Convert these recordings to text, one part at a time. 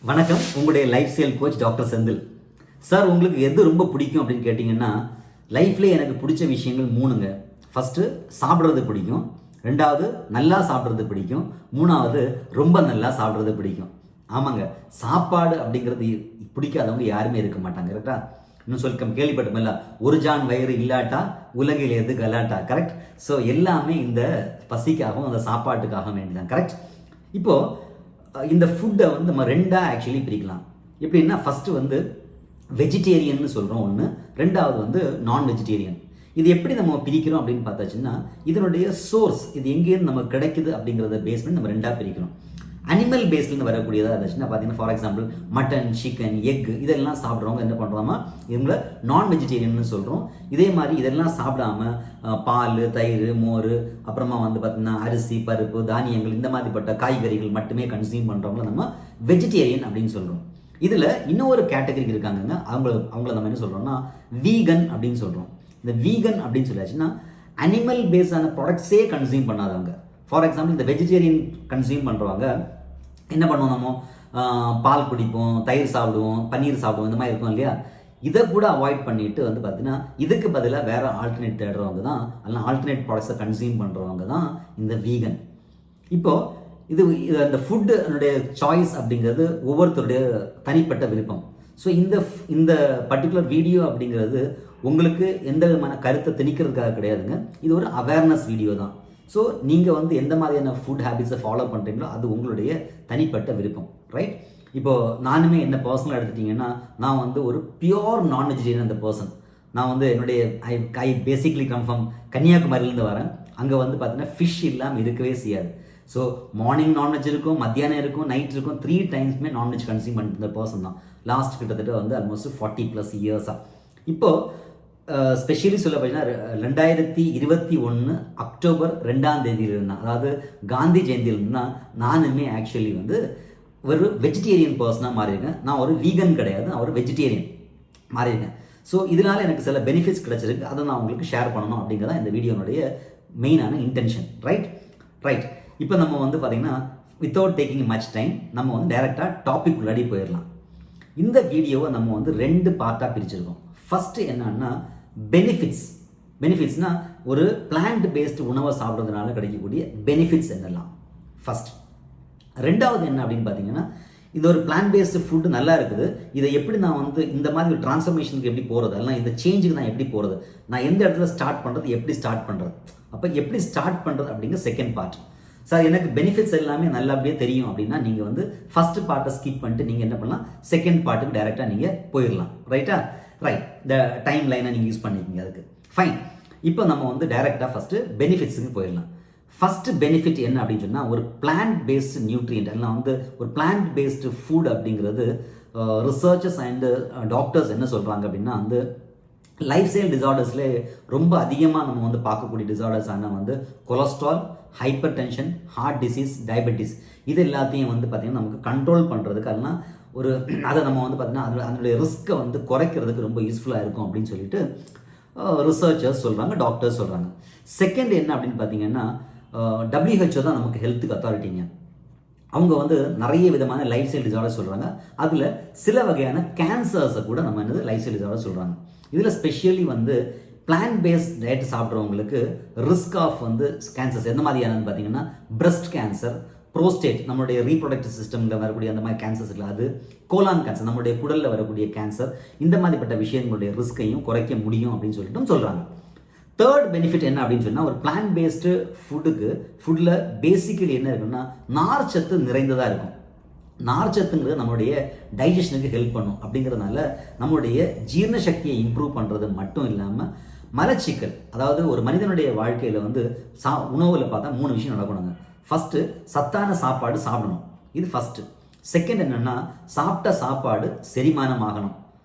வணக்கம். உங்களுடைய life style coach doctor Senthil sir. உங்களுக்கு எது ரொம்ப பிடிக்கும் அப்படின்னு கேட்டிங்கன்னா, லைஃப்லேயே எனக்கு பிடிச்ச விஷயங்கள் 3ங்க. ஃபஸ்ட்டு சாப்பிட்றது பிடிக்கும், 2வது நல்லா சாப்பிட்றது பிடிக்கும், 3வது ரொம்ப நல்லா சாப்பிட்றது பிடிக்கும். ஆமாங்க, சாப்பாடு அப்படிங்கிறது பிடிக்காதவங்க யாருமே இருக்க மாட்டாங்க, கரெக்டா? இன்னும் சொல்லி கேள்விப்பட்டோம்ல, ஒரு ஜான் வயிறு இல்லாட்டா உலகில் எது கலாட்டா, கரெக்ட்? ஸோ எல்லாமே இந்த பசிக்காகவும் அந்த சாப்பாட்டுக்காக வேண்டிதான், கரெக்ட்? இப்போது இந்த ஃபுட்டை வந்து நம்ம 2ஆக ஆக்சுவலி பிரிக்கலாம். எப்படின்னா, ஃபஸ்ட்டு வந்து வெஜிடேரியன்னு சொல்கிறோம் ஒன்று, 2வது வந்து நான் வெஜிடேரியன். இது எப்படி நம்ம பிரிக்கிறோம் அப்படின்னு பார்த்தாச்சுன்னா, இதனுடைய சோர்ஸ் இது எங்கேருந்து நமக்கு கிடைக்குது அப்படிங்கிறத பேஸ் பண்ணி நம்ம 2ஆக பிரிக்கிறோம். அனிமல் பேஸ்லேருந்து வரக்கூடியதாக இருந்துச்சுன்னா பார்த்தீங்கன்னா, for example mutton, chicken, egg இதெல்லாம் சாப்பிட்றவங்க என்ன பண்ணுறோமா, இவங்கள நான் வெஜிடேரியன்னு சொல்கிறோம். இதே மாதிரி இதெல்லாம் சாப்பிடாம பால், தயிர், மோர், அப்புறமா வந்து பார்த்திங்கன்னா அரிசி, பருப்பு, தானியங்கள் இந்த மாதிரிப்பட்ட காய்கறிகள் மட்டுமே கன்சியூம் பண்ணுறவங்கள நம்ம வெஜிடேரியன் அப்படின்னு சொல்கிறோம். இதில் இன்னொரு கேட்டகரி இருக்காங்கங்க, அவங்கள நம்ம என்ன சொல்கிறோம்னா வீகன் அப்படின்னு சொல்கிறோம். இந்த வீகன் அப்படின்னு சொல்லியாச்சுன்னா அனிமல் பேஸ்டான ப்ராடக்ட்ஸே கன்சியூம் பண்ணாதவங்க. ஃபார் எக்ஸாம்பிள் இந்த வெஜிடேரியன் கன்சியூம் பண்ணுறவங்க என்ன பண்ணுவோம், நம்ம பால் குடிப்போம், தயிர் சாப்பிடுவோம், பன்னீர் சாப்பிடுவோம், இந்த மாதிரி இருக்கும் இல்லையா? இதை கூட அவாய்ட் பண்ணிட்டு வந்து பார்த்தீங்கன்னா இதுக்கு பதிலாக வேறு ஆல்டர்னேட் தேடுறவங்க தான், அல்ல ஆல்டர்னேட் ப்ராடக்ட்ஸை கன்சியூம் பண்ணுறவங்க தான் இந்த வீகன். இப்போது இது அந்த ஃபுட்டுடைய சாய்ஸ் அப்படிங்கிறது ஒவ்வொருத்தருடைய தனிப்பட்ட விருப்பம். ஸோ இந்த பர்டிகுலர் வீடியோ அப்படிங்கிறது உங்களுக்கு எந்த விதமான கருத்தை திணிக்கிறதுக்காக கிடையாதுங்க. இது ஒரு அவேர்னஸ் வீடியோ தான். ஸோ நீங்கள் வந்து எந்த மாதிரியான ஃபுட் ஹேபிட்ஸை ஃபாலோ பண்ணுறீங்களோ அது உங்களுடைய தனிப்பட்ட விருப்பம், ரைட்? இப்போது நானுமே என்ன பர்சனலாக எடுத்துட்டிங்கன்னா, நான் வந்து ஒரு பியோர் நான் வெஜிடேரியன் அந்த பர்சன். நான் வந்து என்னுடைய ஐ பேசிக்லி கம் ஃப்ரம் கன்னியாகுமரியிலேருந்து வரேன். அங்கே வந்து பார்த்தீங்கன்னா ஃபிஷ் இல்லாமல் இருக்கவே செய்யாது. ஸோ மார்னிங் நான்வெஜ் இருக்கும், மத்தியானம் இருக்கும், நைட் இருக்கும், 3 டைம்ஸுமே நான்வெஜ் கன்சியூம் பண்ணிட்டு பர்சன் தான். லாஸ்ட் கிட்டத்தட்ட வந்து ஆல்மோஸ்ட் 40+ இயர்ஸாக. இப்போது ஸ்பெஷலி சொல்ல பார்த்தீங்கன்னா 2021 அக்டோபர் 2ஆம் தேதியிலிருந்து, அதாவது காந்தி ஜெயந்தியிலிருந்து தான் நானுமே ஆக்சுவலி வந்து ஒரு வெஜிடேரியன் பர்சனாக மாறியிருக்கேன். நான் ஒரு வீகன் கிடையாது, நான் ஒரு வெஜிடேரியன் மாறியிருக்கேன். ஸோ இதனால் எனக்கு சில பெனிஃபிட்ஸ் கிடைச்சிருக்கு, அதை நான் உங்களுக்கு ஷேர் பண்ணணும் அப்படிங்கிறதான் இந்த வீடியோனுடைய மெயினான இன்டென்ஷன், ரைட். இப்போ நம்ம வந்து பார்த்திங்கன்னா வித்தவுட் டேக்கிங் மச் டைம் நம்ம வந்து டைரெக்டாக டாபிக் உள்ளாடி போயிடலாம். இந்த வீடியோவை நம்ம வந்து 2 பார்ட்டாக பிரிச்சிருக்கோம். ஃபஸ்ட்டு என்னன்னா பெனிஃபிட்ஸ்னா ஒரு பிளான்ட் பேஸ்டு உணவை சாப்பிட்றதுனால கிடைக்கக்கூடிய பெனிஃபிட்ஸ் என்னெல்லாம் ஃபஸ்ட். 2வது என்ன அப்படின்னு பார்த்தீங்கன்னா, இந்த ஒரு பிளான்ட் பேஸ்டு ஃபுட்டு நல்லா இருக்குது, இதை எப்படி நான் வந்து இந்த மாதிரி ஒரு டிரான்ஸ்ஃபர்மேஷனுக்கு எப்படி போகிறது, எல்லாம் இந்த சேஞ்சுக்கு நான் எப்படி போகிறது, நான் எந்த இடத்துல ஸ்டார்ட் பண்ணுறது, எப்படி ஸ்டார்ட் பண்ணுறது, அப்போ எப்படி ஸ்டார்ட் பண்ணுறது அப்படிங்கிற செகண்ட் பார்ட். சார் எனக்கு பெனிஃபிட்ஸ் எல்லாமே நல்லபடியே தெரியும் அப்படின்னா நீங்கள் வந்து ஃபஸ்ட்டு பார்ட்டை ஸ்கிப் பண்ணிட்டு நீங்கள் என்ன பண்ணலாம், செகண்ட் பார்ட்டுக்கு டைரெக்டாக நீங்கள் போயிடலாம், ரைட்டா? ரைட். இந்த டைம் லைனை நீங்கள் யூஸ் பண்ணிக்கிங்க, அதுக்கு ஃபைன். இப்போ நம்ம வந்து டைரெக்டாக ஃபஸ்ட்டு பெனிஃபிட்ஸுக்கு போயிடலாம். ஃபஸ்ட்டு பெனிஃபிட் என்ன அப்படின்னு சொன்னால், ஒரு பிளான்ட் பேஸ்டு நியூட்ரியன்ட் எல்லாம் வந்து ஒரு பிளான்ட் பேஸ்டு ஃபுட் அப்படிங்கிறது ரிசர்ச்சர்ஸ் அண்டு டாக்டர்ஸ் என்ன சொல்கிறாங்க அப்படின்னா, வந்து லைஃப் ஸ்டைல் டிசார்டர்ஸ்லேயே ரொம்ப அதிகமாக நம்ம வந்து பார்க்கக்கூடிய டிசார்டர்ஸான வந்து cholesterol, hypertension, heart disease, diabetes இது எல்லாத்தையும் வந்து பார்த்திங்கன்னா நமக்கு கண்ட்ரோல் பண்ணுறதுக்கு அதெல்லாம் ஒரு அதை நம்ம வந்து பார்த்திங்கன்னா அதனுடைய ரிஸ்க்கை வந்து குறைக்கிறதுக்கு ரொம்ப யூஸ்ஃபுல்லாக இருக்கும் அப்படின்னு சொல்லிட்டு ரிசர்ச்சர்ஸ் சொல்கிறாங்க, டாக்டர்ஸ் சொல்கிறாங்க. செகண்ட் என்ன அப்படின்னு பார்த்தீங்கன்னா, WHO தான் நமக்கு ஹெல்த்துக்கு அத்தாரிட்டிங்க. அவங்க வந்து நிறைய விதமான லைஃப் ஸ்டைல் டிசார்டர் சொல்கிறாங்க. அதில் சில வகையான கேன்சர்ஸை கூட நம்ம என்னது லைஃப் ஸ்டைல் டிசார்டர் சொல்கிறாங்க. இதில் ஸ்பெஷலி வந்து பிளான்ட் பேஸ்ட் டயட் சாப்பிட்றவங்களுக்கு ரிஸ்க் ஆஃப் வந்து கேன்சர்ஸ் எந்த மாதிரியானது பார்த்தீங்கன்னா, பிரஸ்ட் கேன்சர், ப்ரோஸ்டேட் நம்மளுடைய ரீப்ரொடக்டிவ் சிஸ்டமில் வரக்கூடிய அந்த மாதிரி கேன்சர்ஸ் இல்லை, அது கோலான் கேன்சர் நம்மளுடைய குடலில் வரக்கூடிய கேன்சர், இந்த மாதிரிப்பட்ட விஷயங்களுடைய ரிஸ்கையும் குறைக்க முடியும் அப்படின்னு சொல்லிட்டு சொல்கிறாங்க. தேர்ட் பெனிஃபிட் என்ன அப்படின்னு சொன்னால், ஒரு பிளான்ட் பேஸ்டு ஃபுட்டில் பேசிக்கலி என்ன இருக்குன்னா நார்ச்சத்து நிறைந்ததாக இருக்கும். நார்ச்சத்துங்கிறது நம்மளுடைய டைஜஷனுக்கு ஹெல்ப் பண்ணும். அப்படிங்கிறதுனால நம்மளுடைய ஜீரண சக்தியை இம்ப்ரூவ் பண்ணுறது மட்டும் இல்லாமல் மலச்சிக்கல், அதாவது ஒரு மனிதனுடைய வாழ்க்கையில் வந்து உணவில் பார்த்தா 3 விஷயம் நடக்கணுங்க. ஃபஸ்ட்டு சத்தான சாப்பாடு சாப்பிடணும், இது ஃபஸ்ட்டு. செகண்ட் என்னென்னா, சாப்பிட்ட சாப்பாடு செரிமானம் ஆகணும்.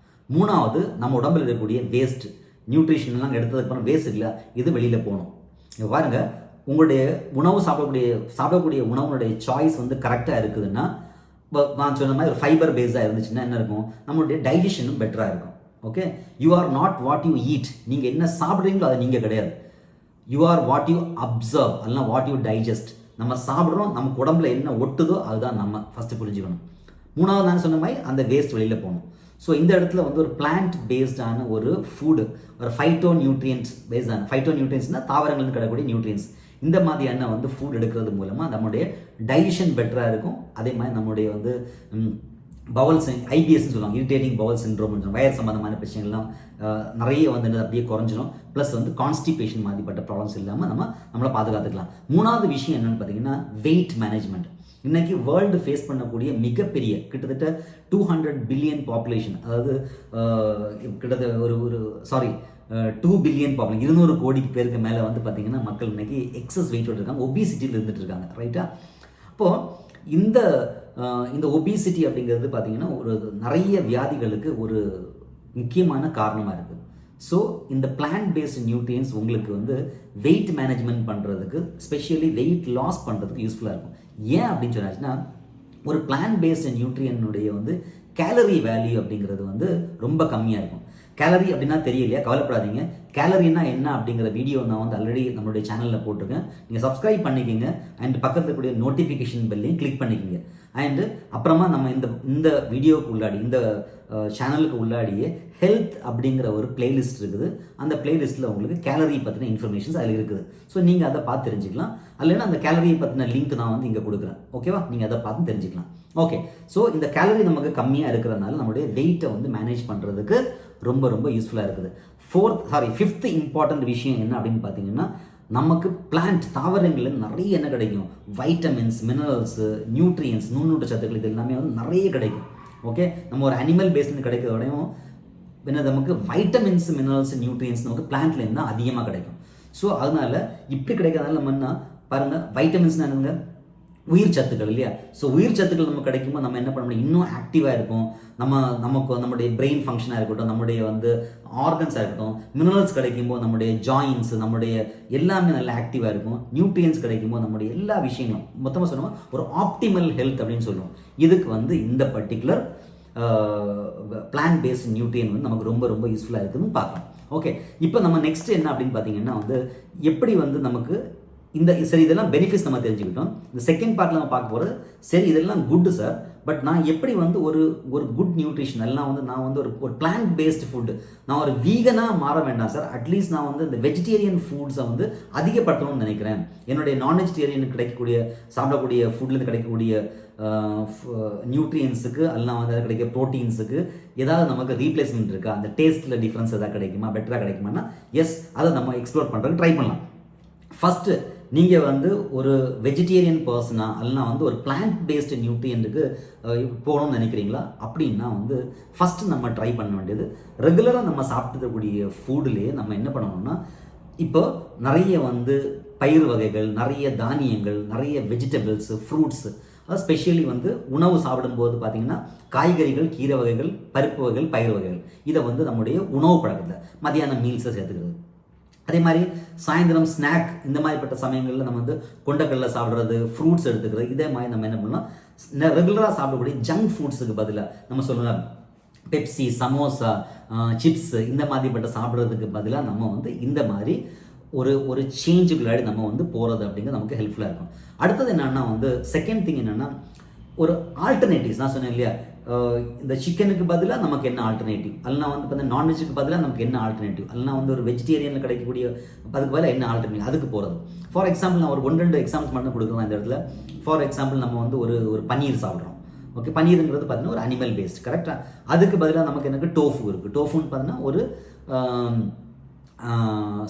3வது நம்ம உடம்பில் இருக்கக்கூடிய வேஸ்ட் நியூட்ரிஷன்லாம் எடுத்ததுக்கு அப்புறம் வேஸ்ட் இல்லை, இது வெளியில் போகணும். இப்போ பாருங்கள், உங்களுடைய உணவு சாப்பிடக்கூடிய உணவுனுடைய சாய்ஸ் வந்து கரெக்டாக இருக்குதுன்னா, நான் சொன்ன மாதிரி ஒரு ஃபைபர் பேஸாக இருந்துச்சுன்னா என்ன இருக்கும், நம்மளுடைய டைஜஷனும் பெட்டராக இருக்கும். Okay, you are not what you eat. நீங்கள் என்ன சாப்பிட்றீங்களோ அது நீங்கள் கிடையாது. You are what you observe, அதெல்லாம் வாட் யூ டைஜஸ்ட். நம்ம சாப்பிட்றோம், நமக்கு உடம்புல என்ன ஒட்டுதோ அதுதான் நம்ம ஃபஸ்ட்டு புரிஞ்சுக்கணும். மூணாவது நான் சொன்ன மாதிரி அந்த வேஸ்ட் வெளியில் போகணும். ஸோ இந்த இடத்துல வந்து ஒரு பிளான்ட் பேஸ்டான ஒரு ஃபுட்டு, ஒரு ஃபைட்டோ நியூட்ரியன்ஸ் பேஸ்டான, ஃபைட்டோ நியூட்ரியன்ஸ்னால் தாவரங்களுக்கு கிடைக்கக்கூடிய நியூட்ரியன்ஸ், இந்த மாதிரியான வந்து ஃபுட் எடுக்கிறது மூலமாக நம்முடைய டைஜஷன் பெட்டராக இருக்கும். அதே மாதிரி நம்முடைய வந்து பவல்ஸ், ஐபிஎஸ்ன்னு சொல்லுவாங்க, இரிட்டேட்டிங் பவல் சிண்ட்ரோம், வயர் சம்பந்தமான பிரச்சனைகள்லாம் நிறைய வந்து அப்படியே குறைஞ்சிடும். ப்ளஸ் வந்து கான்ஸ்டிபேஷன் மாதிரிப்பட்ட ப்ராப்ளம்ஸ் இல்லாமல் நம்மளை பாதுகாத்துக்கலாம். மூணாவது விஷயம் என்னென்னு பார்த்தீங்கன்னா வெயிட் மேனேஜ்மெண்ட். இன்னைக்கு வேர்ல்டு ஃபேஸ் பண்ணக்கூடிய மிகப்பெரிய கிட்டத்தட்ட 200 பில்லியன் பாப்புலேஷன், அதாவது கிட்டத்தட்ட ஒரு 2 பில்லியன் பாப்புலேஷன், 200 கோடி பேருக்கு மேலே வந்து பார்த்தீங்கன்னா மக்கள் இன்னைக்கு எக்ஸஸ் வெயிட்டோடு இருக்காங்க, ஒபிசிட்டியில் இருந்துட்டு இருக்காங்க. ரைட்டா? அப்போது இந்த ஒபிசிட்டி அப்படிங்கிறது பார்த்தீங்கன்னா ஒரு நிறைய வியாதிகளுக்கு ஒரு முக்கியமான காரணமாக இருக்குது. ஸோ இந்த பிளான்ட் பேஸ்ட் நியூட்ரியன்ஸ் உங்களுக்கு வந்து வெயிட் மேனேஜ்மெண்ட் பண்ணுறதுக்கு, ஸ்பெஷலி வெயிட் லாஸ் பண்ணுறதுக்கு யூஸ்ஃபுல்லாக இருக்கும். ஏன் அப்படின்னு சொன்னாச்சுன்னா, ஒரு பிளான்ட் பேஸ்ட் நியூட்ரியனுடைய வந்து கேலரி வேல்யூ அப்படிங்கிறது வந்து ரொம்ப கம்மியாக இருக்கும். கேலரி அப்படின்னா தெரியலையா? கவலைப்படாதீங்க. கேலரினா என்ன அப்படிங்கிற வீடியோ நான் வந்து ஆல்ரெடி நம்மளுடைய சேனலில் போட்டிருக்கேன். நீங்கள் சப்ஸ்கிரைப் பண்ணிக்கோங்க அண்ட் பக்கத்தில் கூடிய நோட்டிஃபிகேஷன் பெல்லையும் கிளிக் பண்ணிக்கோங்க. அண்டு அப்புறமா நம்ம இந்த வீடியோவுக்கு உள்ளாடி, இந்த சேனலுக்கு உள்ளாடியே ஹெல்த் அப்படிங்கிற ஒரு பிளேலிஸ்ட் இருக்குது. அந்த பிளேலிஸ்ட்டில் உங்களுக்கு கேலரி பற்றின இன்ஃபர்மேஷன்ஸ் அதில் இருக்குது. ஸோ நீங்கள் அதை பார்த்து தெரிஞ்சுக்கலாம். இல்லைன்னா அந்த கேலரியை பற்றின லிங்க் நான் வந்து இங்கே கொடுக்குறேன். ஓகேவா? நீங்கள் அதை பார்த்து தெரிஞ்சுக்கலாம். ஓகே. ஸோ இந்த கேலரி நமக்கு கம்மியாக இருக்கிறதுனால நம்மளுடைய வெயிட்டை வந்து மேனேஜ் பண்ணுறதுக்கு ரொம்ப ரொம்ப யூஸ்ஃபுல்லாக இருக்குது. ஃபிஃப்த் இம்பார்ட்டன்ட் விஷயம் என்ன அப்படின்னு பார்த்தீங்கன்னா, நமக்கு பிளான்ட் தாவரங்களில் நிறைய என்ன கிடைக்கும்? வைட்டமின்ஸ், மினரல்ஸு, நியூட்ரியன்ஸ், நுண்ணூட்ட சத்துக்கள், இது எல்லாமே வந்து நிறைய கிடைக்கும். ஓகே. நம்ம ஒரு அனிமல் பேஸ்லேருந்து கிடைக்கிறதோடையும் நமக்கு வைட்டமின்ஸ், மினரல்ஸ், நியூட்ரியன்ஸ் நமக்கு பிளான்ட்லேருந்து தான் அதிகமாக கிடைக்கும். ஸோ அதனால இப்படி கிடைக்கிறதுனால நம்ம என்ன பாருங்கள், வைட்டமின்ஸ்னால் என்னங்க? உயிர் சத்துக்கள் இல்லையா? ஸோ உயிர் சத்துக்கள் நமக்கு கிடைக்கும்போது நம்ம என்ன பண்ண முடியும்? இன்னும் ஆக்டிவாக இருக்கும். நமக்கு நம்முடைய பிரெயின் ஃபங்க்ஷனாக இருக்கட்டும், நம்முடைய வந்து ஆர்கன்ஸாக இருக்கட்டும். மினரல்ஸ் கிடைக்கும்போது நம்முடைய ஜாயின்ஸ், நம்முடைய எல்லாமே நல்லா ஆக்டிவாக இருக்கும். நியூட்ரியன்ஸ் கிடைக்கும்போது நம்முடைய எல்லா விஷயங்களும் மொத்தமாக சொல்லுவோம் ஒரு ஆப்டிமல் ஹெல்த் அப்படின்னு சொல்லுவோம். இதுக்கு வந்து இந்த பர்டிகுலர் பிளான்ட் பேஸ்ட் நியூட்ரியன் வந்து நமக்கு ரொம்ப ரொம்ப யூஸ்ஃபுல்லாக இருக்குதுன்னு பார்க்கலாம். ஓகே. இப்போ நம்ம நெக்ஸ்ட் என்ன அப்படின்னு பார்த்தீங்கன்னா வந்து எப்படி வந்து நமக்கு சரி இதெல்லாம் பெனிஃபிட்ஸ் நம்ம தெரிஞ்சுக்கிட்டோம். இந்த செகண்ட் பார்ட்டில் நம்ம பார்க்க போகிறது, சரி இதெல்லாம் குட் சார், பட் நான் எப்படி வந்து ஒரு குட் நியூட்ரிஷன் எல்லாம் வந்து நான் வந்து ஒரு பிளான்ட் பேஸ்ட் ஃபுட்டு, நான் ஒரு வீகனாக மாற வேண்டாம் சார், அட்லீஸ்ட் நான் வந்து இந்த வெஜிடேரியன் ஃபுட்ஸை வந்து அதிகப்படுத்தணும்னு நினைக்கிறேன். என்னுடைய நான் வெஜிடேரியனுக்கு கிடைக்கக்கூடிய, சாப்பிடக்கூடிய ஃபுட்லேருந்து கிடைக்கக்கூடிய நியூட்ரியன்ஸுக்கு எல்லாம் வந்து கிடைக்கிற ப்ரோட்டீன்ஸுக்கு ஏதாவது நமக்கு ரீப்ளேஸ்மெண்ட் இருக்கா? அந்த டேஸ்ட்டில் டிஃப்ரென்ஸ் எதாவது கிடைக்குமா, பெட்டராக கிடைக்குமானா எஸ், அதை நம்ம எக்ஸ்ப்ளோர் பண்ணுறதுக்கு ட்ரை பண்ணலாம். ஃபஸ்ட்டு நீங்கள் வந்து ஒரு வெஜிடேரியன் பர்சனா இல்லைனா வந்து ஒரு பிளான்ட் பேஸ்டு நியூட்ரியன்ட்டுக்கு போகணும்னு நினைக்கிறீங்களா? அப்படின்னா வந்து ஃபஸ்ட்டு நம்ம ட்ரை பண்ண வேண்டியது, ரெகுலராக நம்ம சாப்பிட்டுக்கூடிய ஃபுட்லேயே நம்ம என்ன பண்ணணும்னா, இப்போ நிறைய வந்து பயிர் வகைகள், நிறைய தானியங்கள், நிறைய வெஜிடபிள்ஸ், ஃப்ரூட்ஸு, அது ஸ்பெஷலி வந்து உணவு சாப்பிடும்போது பார்த்தீங்கன்னா காய்கறிகள், கீரை வகைகள், பருப்பு வகைகள், பயிர் வகைகள், இதை வந்து நம்முடைய உணவு பழக்கத்தில் மத்தியானம் மீல்ஸை சேர்த்துக்கிறது. அதே மாதிரி சாயந்தரம் ஸ்நாக், இந்த மாதிரிப்பட்ட சமயங்களில் நம்ம வந்து கொண்டக்கடலை சாப்பிட்றது, ஃப்ரூட்ஸ் எடுத்துக்கிறது, இதே மாதிரி நம்ம என்ன பண்ணலாம், ரெகுலராக சாப்பிடக்கூடிய ஜங்க் ஃபுட்ஸுக்கு பதிலாக நம்ம சொல்லலாம் பெப்சி, சமோசா, சிப்ஸ், இந்த மாதிரிப்பட்ட சாப்பிட்றதுக்கு பதிலாக நம்ம வந்து இந்த மாதிரி ஒரு சேஞ்சுக்குள்ளாடி நம்ம வந்து போகிறது அப்படிங்கிறது நமக்கு ஹெல்ப்ஃபுல்லாக இருக்கும். அடுத்தது என்னென்னா வந்து செகண்ட் திங் என்னென்னா, ஒரு ஆல்டர்னேட்டிவ்ஸ் நான் சொன்னேன் இல்லையா, இந்த சிக்கனுக்கு பதிலாக நமக்கு என்ன ஆல்டர்னேட்டிவ், அல்லனா வந்து இப்போ நான்வெஜ்ஜுக்கு பதிலாக நமக்கு என்ன ஆல்டர்னேட்டிவ், அல்லனா வந்து ஒரு வெஜிடேரியனில் கிடைக்கக்கூடிய அதுக்கு பதிலாக என்ன ஆல்டர்னேட்டிவ், அதுக்கு போகிறது. ஃபார் எக்ஸாம்பிள் நான் ஒரு 1-2 எக்ஸாம்பிள்ஸ் மட்டும் கொடுக்குறோம் இந்த இடத்துல. ஃபார் எக்ஸாம்பிள் நம்ம வந்து ஒரு பன்னீர் சாப்பிட்றோம். ஓகே, பன்னீருங்கிறது பார்த்தீங்கன்னா ஒரு அனிமல் பேஸ்ட், கரெக்டாக. அதுக்கு பதிலாக நமக்கு எனக்கு டோஃபு இருக்குது. டோஃபுன்னு பார்த்தீங்கன்னா ஒரு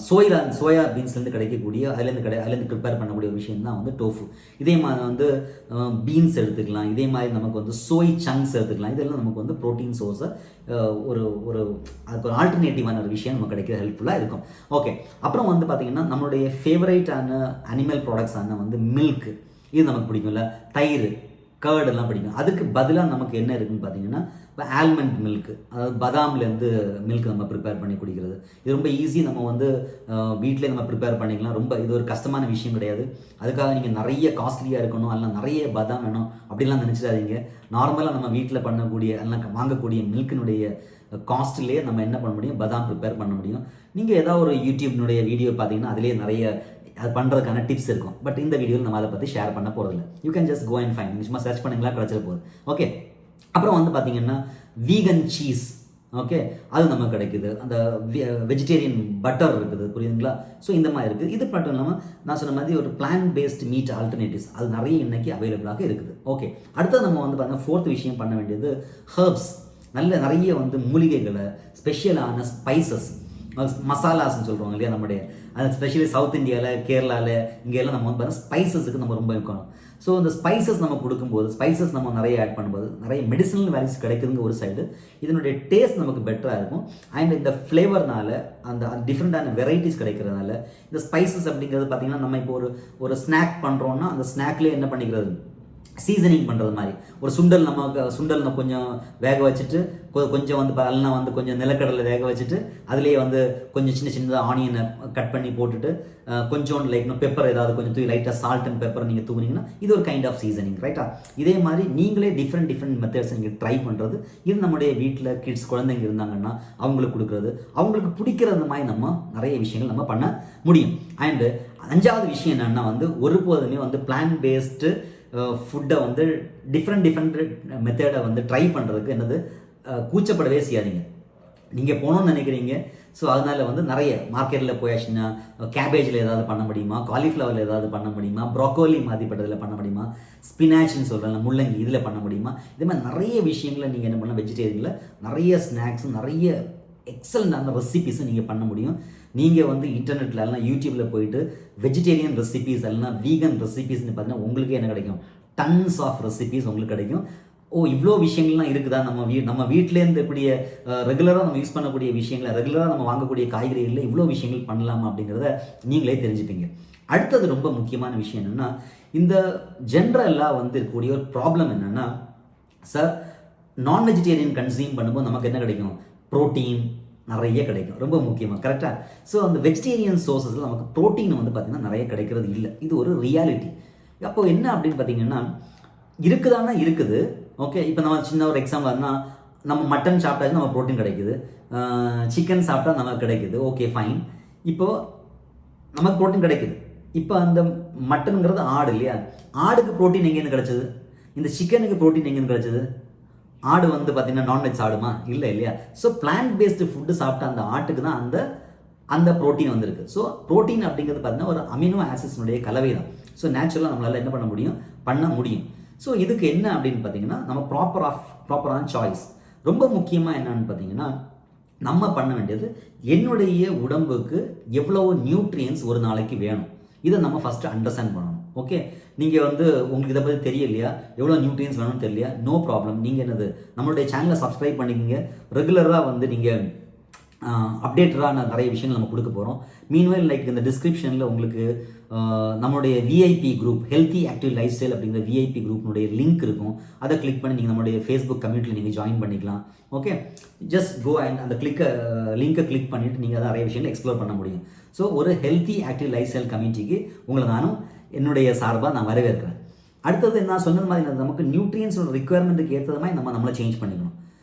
சோயா பீன்ஸ்லேருந்து கிடைக்கக்கூடிய அதுலேருந்து ப்ரிப்பேர் பண்ணக்கூடிய ஒரு விஷயம் தான் வந்து டோஃபு. இதே மாதிரி வந்து பீன்ஸ் எடுத்துக்கலாம். இதே மாதிரி நமக்கு வந்து சோய் சங்க்ஸ் எடுத்துக்கலாம். இதெல்லாம் நமக்கு வந்து ப்ரோட்டீன் சோர்ஸை அதுக்கு ஒரு ஆல்டர்னேட்டிவான ஒரு விஷயம் நமக்கு கிடைக்கிற ஹெல்ப்ஃபுல்லாக இருக்கும். ஓகே, அப்புறம் வந்து பார்த்திங்கன்னா நம்மளுடைய ஃபேவரேட்டான அனிமல் ப்ராடக்ட்ஸான வந்து மில்க், இது நமக்கு பிடிக்கும்ல, தயிர், கர்ட் எல்லாம் பிடிக்கும். அதுக்கு பதிலாக நமக்கு என்ன இருக்குன்னு பார்த்தீங்கன்னா இப்போ ஆல்மண்ட் மில்க், அதாவது பதாம்லேருந்து மில்க் நம்ம ப்ரிப்பேர் பண்ணி குடிக்கிறது. இது ரொம்ப ஈஸி. நம்ம வந்து வீட்டிலே நம்ம ப்ரிப்பேர் பண்ணிக்கலாம். ரொம்ப இது ஒரு கஷ்டமான விஷயம் கிடையாது. அதுக்காக நீங்கள் நிறைய காஸ்ட்லியாக இருக்கணும், அல்ல நிறைய பதாம் வேணும் அப்படிலாம் நினச்சிடாதீங்க. நார்மலாக நம்ம வீட்டில் பண்ணக்கூடிய எல்லாம் வாங்கக்கூடிய மில்கினுடைய காஸ்ட்லேயே நம்ம என்ன பண்ண முடியும், பதாம் ப்ரிப்பேர் பண்ண முடியும். நீங்கள் ஏதாவது ஒரு யூடியூப்னுடைய வீடியோ பார்த்தீங்கன்னா அதிலே நிறைய அது பண்ணுறதுக்கான டிப்ஸ் இருக்கும். பட் இந்த வீடியோவில் நம்ம அதை பற்றி ஷேர் பண்ண போகிறதில்ல. You can just go and find. சும்மா சர்ச் பண்ணிங்களா கிடச்சிட போகுது. ஓகே, அப்புறம் வந்து பார்த்தீங்கன்னா வீகன் சீஸ், ஓகே, அது நமக்கு கிடைக்குது. அந்த வெஜிடேரியன் பட்டர் இருக்குது, புரியுதுங்களா? ஸோ இந்த மாதிரி இருக்குது. இது மட்டும் இல்லாமல் நான் சொன்ன மாதிரி ஒரு பிளான்ட் பேஸ்ட் மீட் ஆல்டர்னேட்டிவ்ஸ் அது நிறைய இன்னைக்கு அவைலபிளாக இருக்குது. ஓகே, அடுத்தது நம்ம வந்து பார்த்தீங்கன்னா ஃபோர்த் விஷயம் பண்ண வேண்டியது ஹெர்ப்ஸ். நிறைய வந்து மூலிகைகளை, ஸ்பெஷலான ஸ்பைசஸ், மசாலாஸ்ன்னு சொல்கிறோம் இல்லையா, நம்முடைய அது ஸ்பெஷலி சவுத் இந்தியாவில், கேரளாவில், இங்கெல்லாம் நம்ம வந்து பார்த்தீங்கன்னா ஸ்பைசஸுக்கு நம்ம ரொம்ப இருக்கணும். ஸோ இந்த ஸ்பைசஸ் நம்ம கொடுக்கும்போது, ஸ்பைசஸ் நம்ம நிறைய ஆட் பண்ணும்போது நிறைய மெடிசனல் வேல்யூஸ் கிடைக்குதுங்க ஒரு சைடு. இதனுடைய டேஸ்ட் நமக்கு பெட்டராக இருக்கும். அண்ட் இந்த ஃப்ளேவர்னால அந்த டிஃப்ரெண்டான வெரைட்டிஸ் கிடைக்கிறதுனால இந்த ஸ்பைசஸ் அப்படிங்கிறது பார்த்தீங்கன்னா நம்ம இப்போ ஒரு ஸ்நாக் பண்ணுறோன்னா அந்த ஸ்நாக்லேயே என்ன பண்ணிக்கிறது, சீசனிங் பண்ணுறது மாதிரி. ஒரு சுண்டல் கொஞ்சம் வேக வச்சுட்டு கொஞ்சம் வந்து இல்லைனா வந்து கொஞ்சம் நிலக்கடலை வேக வச்சுட்டு அதுலேயே வந்து கொஞ்சம் சின்னதாக ஆனியனை கட் பண்ணி போட்டுட்டு கொஞ்சோண்டு லைக் பெப்பர் ஏதாவது கொஞ்சம் தூக்கி லைட்டாக சால்ட் அண்ட் பெப்பர் நீங்கள் தூக்குனீங்கன்னா இது ஒரு கைண்ட் ஆஃப் சீசனிங், ரைட்டா? இதே மாதிரி நீங்களே டிஃப்ரெண்ட் மெத்தட்ஸ் நீங்கள் ட்ரை பண்ணுறது, இது நம்முடைய வீட்டில் கிட்ஸ் குழந்தைங்க இருந்தாங்கன்னா அவங்களுக்கு கொடுக்குறது, அவங்களுக்கு பிடிக்கிறது மாதிரி நம்ம நிறைய விஷயங்கள் நம்ம பண்ண முடியும். அண்டு 5வது விஷயம் என்னென்னா வந்து ஒருபோதுமே வந்து பிளான் பேஸ்டு ஃபுட்டை வந்து டிஃப்ரெண்ட் மெத்தடை வந்து ட்ரை பண்ணுறதுக்கு என்னது கூச்சப்படவே செய்யாதீங்க. நீங்கள் போகணும்னு நினைக்கிறீங்க, ஸோ அதனால் வந்து நிறைய மார்க்கெட்டில் போயாச்சுன்னா கேபேஜில் ஏதாவது பண்ண முடியுமா, காலிஃப்ளவரில் ஏதாவது பண்ண முடியுமா, ப்ரோக்கோலி மாதிரிப்பட்டதில் பண்ண முடியுமா, ஸ்பினாச்னு சொல்கிறேன் முள்ளங்கி இதில் பண்ண முடியுமா, இதே மாதிரி நிறைய விஷயங்களை நீங்கள் என்ன பண்ணலாம், வெஜிடேரியனில் நிறைய ஸ்நாக்ஸும் நிறைய எக்ஸலண்டான ரெசிபிஸும் நீங்கள் பண்ண முடியும். நீங்கள் வந்து இன்டர்நெட்டில் எல்லாம் யூடியூப்பில் போயிட்டு வெஜிடேரியன் ரெசிபிஸ் எல்லாம் வீகன் ரெசிபிஸ்ன்னு பார்த்தீங்கன்னா உங்களுக்கு என்ன கிடைக்கும், டன்ஸ் ஆஃப் ரெசிபிஸ் உங்களுக்கு கிடைக்கும். இவ்வளோ விஷயங்கள்லாம் இருக்குதா, நம்ம வீட்டிலேருந்து இருக்கக்கூடிய ரெகுலராக நம்ம யூஸ் பண்ணக்கூடிய விஷயங்களை, ரெகுலராக நம்ம வாங்கக்கூடிய காய்கறிகளில் இவ்வளோ விஷயங்கள் பண்ணலாமா அப்படிங்கிறத நீங்களே தெரிஞ்சுப்பீங்க. அடுத்தது ரொம்ப முக்கியமான விஷயம் என்னென்னா, இந்த ஜென்ரலாக வந்து இருக்கக்கூடிய ஒரு ப்ராப்ளம் என்னென்னா, சார் நான் வெஜிடேரியன் கன்சியூம் பண்ணும்போது நமக்கு என்ன கிடைக்கும், ப்ரோட்டீன் நிறைய கிடைக்கும், ரொம்ப முக்கியமாக, கரெக்டாக? ஸோ அந்த வெஜிடேரியன் சோர்ஸஸில் நமக்கு ப்ரோட்டீன் வந்து பார்த்திங்கன்னா நிறைய கிடைக்கிறது இல்லை. இது ஒரு ரியாலிட்டி. அப்போ என்ன அப்படின்னு பார்த்தீங்கன்னா, இருக்குதானா இருக்குது, ஓகே. இப்போ நம்ம சின்ன ஒரு எக்ஸாம்பிள் இருந்தால் நம்ம மட்டன் சாப்பிட்டா நம்ம ப்ரோட்டீன் கிடைக்குது, சிக்கன் சாப்பிட்டா நமக்கு கிடைக்குது, ஓகே ஃபைன். இப்போது நமக்கு ப்ரோட்டீன் கிடைக்குது. இப்போ அந்த மட்டனுங்கிறது ஆடு இல்லையா, ஆடுக்கு ப்ரோட்டீன் எங்கேருந்து கிடைச்சது, இந்த சிக்கனுக்கு ப்ரோட்டீன் எங்கேருந்து கிடைச்சது? ஆடு வந்து பார்த்தீங்கன்னா நான்வெஜ் ஆடுமா, இல்லை இல்லையா? ஸோ பிளான்ட் பேஸ்டு ஃபுட்டு சாப்பிட்ட அந்த ஆட்டுக்கு தான் அந்த ப்ரோட்டீன் வந்திருக்கு. ஸோ ப்ரோட்டீன் அப்படிங்கிறது பார்த்தீங்கன்னா ஒரு அமினோ ஆசிட்ஸ்னுடைய கலவை தான். ஸோ நேச்சுரலாக நம்மளால் என்ன பண்ண முடியும். ஸோ இதுக்கு என்ன அப்படின்னு பார்த்தீங்கன்னா, நம்ம ப்ராப்பரான சாய்ஸ். ரொம்ப முக்கியமாக என்னன்னு பார்த்தீங்கன்னா, நம்ம பண்ண வேண்டியது என்னுடைய உடம்புக்கு எவ்வளவு நியூட்ரியன்ஸ் ஒரு நாளைக்கு வேணும், இதை நம்ம ஃபஸ்ட்டு அண்டர்ஸ்டாண்ட் பண்ணணும். ஓகே, நீங்கள் வந்து உங்களுக்கு இதை பற்றி தெரியலையா, எவ்வளோ நியூட்ரியன்ஸ் வேணும்னு தெரியலையா, நோ ப்ராப்ளம். நீங்கள் என்னது நம்மளுடைய சேனலை சப்ஸ்கிரைப் பண்ணிக்கிங்க. ரெகுலராக வந்து நீங்கள் அப்டேட்டடான நிறைய விஷயங்கள் நம்ம கொடுக்க போகிறோம். மீன்வைல் லைக் இந்த டிஸ்கிரிப்ஷனில் உங்களுக்கு நம்மளுடைய VIP group, healthy active life style அப்படிங்கிற விஐபி குரூப்னுடைய லிங்க் இருக்கும். அதை கிளிக் பண்ணி நீங்கள் நம்மளுடைய ஃபேஸ்புக் கம்யூனிட்டியில் நீங்கள் ஜாயின் பண்ணிக்கலாம். ஓகே, ஜஸ்ட் கோ அண்ட் அந்த லிங்கை கிளிக் பண்ணிவிட்டு நீங்கள் அதை நிறைய விஷயங்கள் எக்ஸ்ப்ளோர் பண்ண முடியும். ஸோ ஒரு ஹெல்த்தி ஆக்டிவ் லைஃப் ஸ்டைல் கம்யூனிட்டிக்கு உங்களை நானும் என்னுடைய சார்பாக நான் வரவேற்கிறேன். அடுத்தது நான் சொன்னது மாதிரி நமக்கு நியூட்ரியன்ஸோட ரிக்குவயர்மெண்ட்டுக்கு ஏற்றது மாதிரி நம்மளை சேஞ்ச் பண்ணிக்கணும்.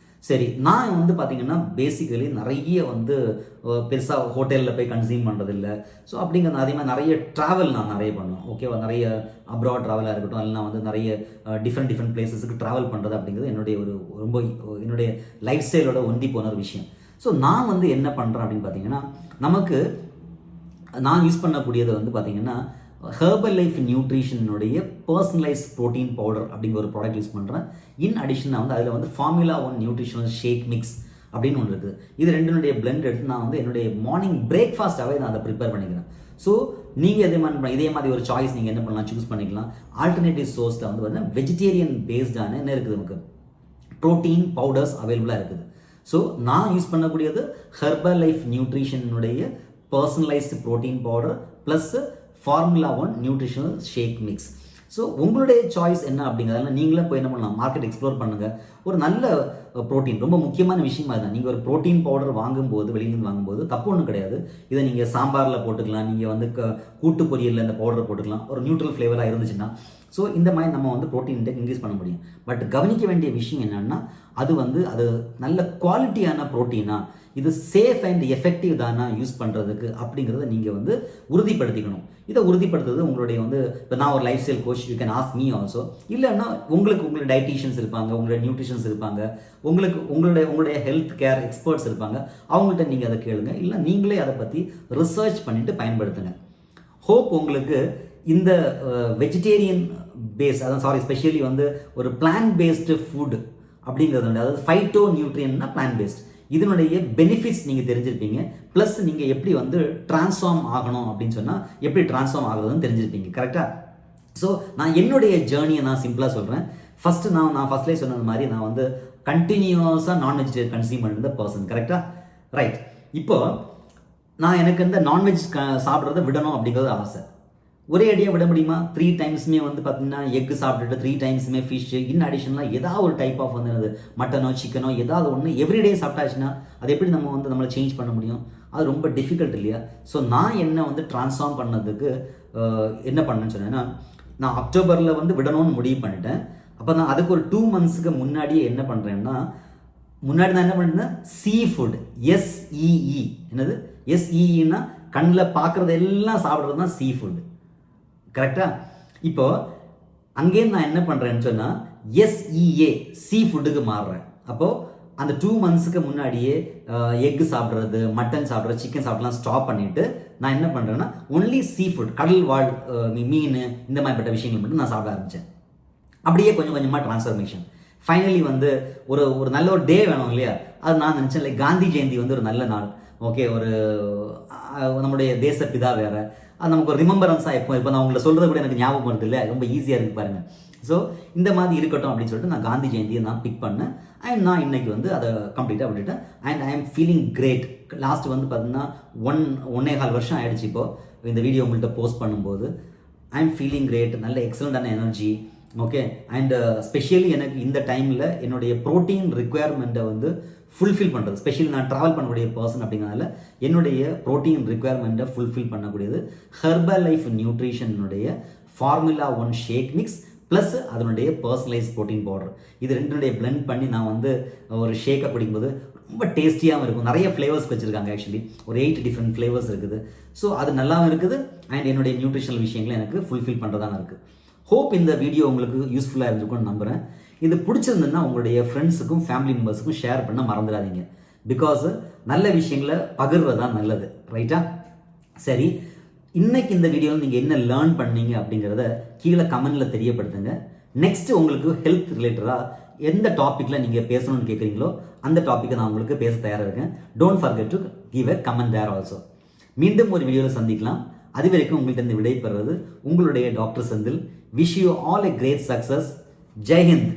சரி, நான் வந்து பார்த்தீங்கன்னா பேசிக்கலி நிறைய வந்து பெருசாக ஹோட்டலில் போய் கன்சியூம் பண்ணுறதில்ல. ஸோ அப்படிங்கிற அதே மாதிரி நிறைய ட்ராவல் நான் நிறைய பண்ணுவேன். ஓகேவா, நிறைய அப்ராட் ட்ராவலாக இருக்கட்டும், இல்லைனா வந்து நிறைய டிஃப்ரெண்ட் பிளேசஸுக்கு ட்ராவல் பண்ணுறது அப்படிங்கிறது என்னுடைய லைஃப் ஸ்டைலோட ஒன்றி போன ஒரு விஷயம். ஸோ நான் வந்து என்ன பண்ணுறேன் அப்படின்னு பார்த்தீங்கன்னா, நான் யூஸ் பண்ணக்கூடியது வந்து பார்த்தீங்கன்னா Herbalife Nutritionனுடைய பர்சனலைஸ் ப்ரோட்டீன் பவுடர் அப்படிங்கிற ஒரு ப்ராடக்ட் யூஸ் பண்ணுறேன். இன் அடிஷன் நான் வந்து அதில் வந்து Formula 1 நியூட்ரிஷனல் ஷேக் மிக்ஸ் அப்படின்னு ஒன்று இருக்குது. இது ரெண்டுனுடைய பிளெண்ட் எடுத்து நான் வந்து என்னுடைய மார்னிங் பிரேக்ஃபாஸ்ட்டாகவே நான் அதை ப்ரிப்பேர் பண்ணிக்கிறேன். ஸோ நீங்கள் இதே மாதிரி ஒரு சாய்ஸ் நீங்கள் என்ன பண்ணலாம், சூஸ் பண்ணிக்கலாம். ஆல்டர்னேட்டிவ் சோர்ஸில் வந்து பார்த்தீங்கன்னா வெஜிடேரியன் பேஸ்டான என்ன இருக்குது, நமக்கு ப்ரோட்டீன் பவுடர்ஸ் அவைலபிளாக இருக்குது. ஸோ நான் யூஸ் பண்ணக்கூடியது Herbalife நியூட்ரிஷனுடைய personalised protein powder plus Formula 1 nutritional shake mix. So உங்களுடைய சாய்ஸ் என்ன அப்படிங்கிறதால நீங்களும் போய் என்ன பண்ணலாம், மார்க்கெட் எக்ஸ்ப்ளோர் பண்ணுங்கள். ஒரு நல்ல ப்ரோட்டீன் ரொம்ப முக்கியமான விஷயம் அதுதான். நீங்கள் ஒரு ப்ரோட்டீன் பவுடர் வாங்கும்போது, வெளியிலேருந்து வாங்கும்போது தப்பு ஒன்றும் கிடையாது. இதை நீங்கள் சாம்பாரில் போட்டுக்கலாம், நீங்கள் வந்து கூட்டு பொரியலில் இந்த பவுடரை போட்டுக்கலாம், ஒரு நியூட்ரல் ஃப்ளேவராக இருந்துச்சுன்னா. ஸோ இந்த மாதிரி நம்ம வந்து ப்ரோட்டீன் இன்டேக் இன்க்ரீஸ் பண்ண முடியும். பட் கவனிக்க வேண்டிய விஷயம் என்னென்னா, அது நல்ல குவாலிட்டியான ப்ரோட்டீனா, இது சேஃப் அண்ட் எஃபெக்டிவ் தானா யூஸ் பண்ணுறதுக்கு அப்படிங்கிறத நீங்கள் வந்து உறுதிப்படுத்திக்கணும். இதை உறுதிப்படுத்துறது உங்களுடைய வந்து இப்போ நான் ஒரு life style coach, you can ask me also. இல்லைன்னா உங்களுடைய டயட்டீஷியன்ஸ் இருப்பாங்க, உங்களுடைய நியூட்ரிஷன்ஸ் இருப்பாங்க, உங்களுடைய ஹெல்த் கேர் எக்ஸ்பர்ட்ஸ் இருப்பாங்க, அவங்கள்ட்ட நீங்கள் அதை கேளுங்க. இல்லை நீங்களே அதை பற்றி ரிசர்ச் பண்ணிட்டு பயன்படுத்துங்க. ஹோப் உங்களுக்கு இந்த வெஜிடேரியன் பேஸ், ஸ்பெஷலி வந்து ஒரு பிளான் பேஸ்டு ஃபுட் அப்படிங்கிறது, அதாவது ஃபைட்டோ நியூட்ரியன்னா பிளான் பேஸ்ட், இதனுடைய பெனிஃபிட்ஸ் நீங்கள் தெரிஞ்சிருப்பீங்க. ப்ளஸ் நீங்கள் எப்படி வந்து டிரான்ஸ்ஃபார்ம் ஆகணும் அப்படின்னு சொன்னால் எப்படி டிரான்ஸ்ஃபார்ம் ஆகுதுன்னு தெரிஞ்சிருப்பீங்க. கரெக்டாக? ஸோ நான் என்னுடைய ஜேர்னியை நான் சிம்பிளாக சொல்கிறேன். ஃபஸ்ட்டு நான் ஃபஸ்ட்லேயே சொன்னது மாதிரி நான் வந்து கண்டினியூஸாக நான் வெஜிடேரியன் கன்சியூம் பண்ணிருந்த பர்சன். கரெக்டாக? ரைட். இப்போ நான் எனக்கு இந்த நான்வெஜ் சாப்பிட்றத விடணும் அப்படிங்கிறது ஆசை. ஒரே அடியாக விட முடியுமா? 3 டைம்ஸுமே வந்து பார்த்தீங்கன்னா எக்கு சாப்பிட்டுட்டு 3 டைம்ஸுமே ஃபிஷ்ஷு, இன் அடிஷனலாக ஏதாவது ஒரு டைப் ஆஃப் வந்து மட்டனோ சிக்கனோ ஏதாவது ஒன்று எவ்ரிடே சாப்பிட்டாச்சுன்னா அது எப்படி நம்மளை சேஞ்ச் பண்ண முடியும்? அது ரொம்ப டிஃபிகல்ட் இல்லையா? ஸோ நான் என்ன வந்து ட்ரான்ஸ்ஃபார்ம் பண்ணதுக்கு என்ன பண்ணேன்னு சொன்னேன்னா, நான் அக்டோபரில் வந்து விடணும்னு முடிவு பண்ணிட்டேன். அப்போ நான் அதுக்கு ஒரு 2 மந்த்ஸுக்கு முன்னாடியே என்ன பண்ணுறேன்னா, நான் என்ன பண்ணேன்னா சீ ஃபுட், SEE, என்னது SEEன்னா கண்ணில் பார்க்குறது எல்லாம் சாப்பிட்றது தான் சீ ஃபுட். கரெக்டா? இப்போ அங்கேருந்து நான் என்ன பண்ணுறேன்னு சொன்னால் SEA, சீ ஃபுட்டுக்கு மாறுறேன். அப்போது அந்த 2 மந்த்ஸுக்கு முன்னாடியே எக்கு சாப்பிட்றது, மட்டன் சாப்பிட்றது, சிக்கன் சாப்பிட்லாம் ஸ்டாப் பண்ணிவிட்டு நான் என்ன பண்ணுறேன்னா ஒன்லி சீ ஃபுட், கடல் வாழ் மீன், இந்த மாதிரிப்பட்ட விஷயங்கள் மட்டும் நான் சாப்பிட ஆரம்பித்தேன். அப்படியே கொஞ்சம் கொஞ்சமாக டிரான்ஸ்ஃபர்மேஷன். ஃபைனலி வந்து ஒரு நல்ல ஒரு டே வேணும் இல்லையா? அது நான் நினச்சேன், லைக் காந்தி ஜெயந்தி வந்து ஒரு நல்ல நாள். ஓகே, ஒரு நம்முடைய தேசப்பிதா வேறு, அது நமக்கு ஒரு ரிமெம்பரன்ஸாக இப்போ நான் உங்களை சொல்கிறது கூட எனக்கு ஞாபகம் வருது இல்லை, ரொம்ப ஈஸியாக இருக்குது பாருங்கள். ஸோ இந்த மாதிரி இருக்கட்டும் அப்படின்னு சொல்லிட்டு நான் காந்தி ஜெயந்தியை நான் பிக் பண்ணேன். அண்ட் நான் இன்னைக்கு வந்து அதை கம்ப்ளீட்டாக விட்டுட்டேன். And I am feeling great. Last வந்து பார்த்தீங்கன்னா 1.25 வருஷம் ஆயிடுச்சு இப்போது இந்த வீடியோ உங்கள்கிட்ட போஸ்ட் பண்ணும்போது. ஐ எம் ஃபீலிங் கிரேட், நல்ல எக்ஸலண்டான எனர்ஜி. ஓகே, அண்ட் ஸ்பெஷலி எனக்கு இந்த டைமில் என்னுடைய ப்ரோட்டீன் ரிக்குயர்மெண்ட்டை வந்து ஃபுல்ஃபில் பண்ணுறது, ஸ்பெஷலி நான் ட்ராவல் பண்ணக்கூடிய பர்சன் அப்படிங்கிறதுனால என்னுடைய ப்ரோட்டீன் ரிக்குயர்மெண்ட்டை ஃபுல்ஃபில் பண்ணக்கூடியது ஹெர்பலைஃப் நியூட்ரிஷனுடைய ஃபார்முலா 1 ஷேக் மிக்ஸ் ப்ளஸ் அதனுடைய பர்சனலைஸ் ப்ரோட்டீன் பவுடர். இது ரெண்டுடைய பிளெண்ட் பண்ணி நான் வந்து ஒரு ஷேக்கை குடிக்கும்போது ரொம்ப டேஸ்டியாகவும் இருக்கும். நிறைய ஃப்ளேவர்ஸ் வச்சுருக்காங்க, ஆக்சுவலி ஒரு 8 டிஃப்ரெண்ட் ஃப்ளேவர்ஸ் இருக்குது. ஸோ அது நல்லாவும் இருக்குது. அண்ட் என்னுடைய நியூட்ரிஷனல் விஷயங்களை எனக்கு ஃபுல்ஃபில் பண்ணுறதாங்க இருக்குது. ஹோப் இந்த வீடியோ உங்களுக்கு யூஸ்ஃபுல்லாக இருந்திருக்கும்னு நம்புகிறேன். இது பிடிச்சிருந்துன்னா உங்களுடைய ஃப்ரெண்ட்ஸுக்கும் ஃபேமிலி மெம்பர்ஸுக்கும் ஷேர் பண்ண மறந்துடாதீங்க. பிகாஸ் நல்ல விஷயங்களை பகிர்றது தான் நல்லது. ரைட்டா? சரி, இன்னைக்கு இந்த வீடியோவில் நீங்கள் என்ன லேர்ன் பண்ணீங்க அப்படிங்கிறத கீழே கமெண்டில் தெரியப்படுத்துங்க. நெக்ஸ்ட் உங்களுக்கு ஹெல்த் ரிலேட்டடாக எந்த டாப்பிக்கில் நீங்கள் பேசணும்னு கேட்குறீங்களோ அந்த டாப்பிக்கை நான் உங்களுக்கு பேச தயாராக இருக்கேன். Don't forget to give a comment there also. மீண்டும் ஒரு வீடியோவில் சந்திக்கலாம். அது வரைக்கும் உங்கள்கிட்ட இந்த விடை பெறுறது உங்களுடைய doctor Senthil. Wish you all a great success. Jai Hind.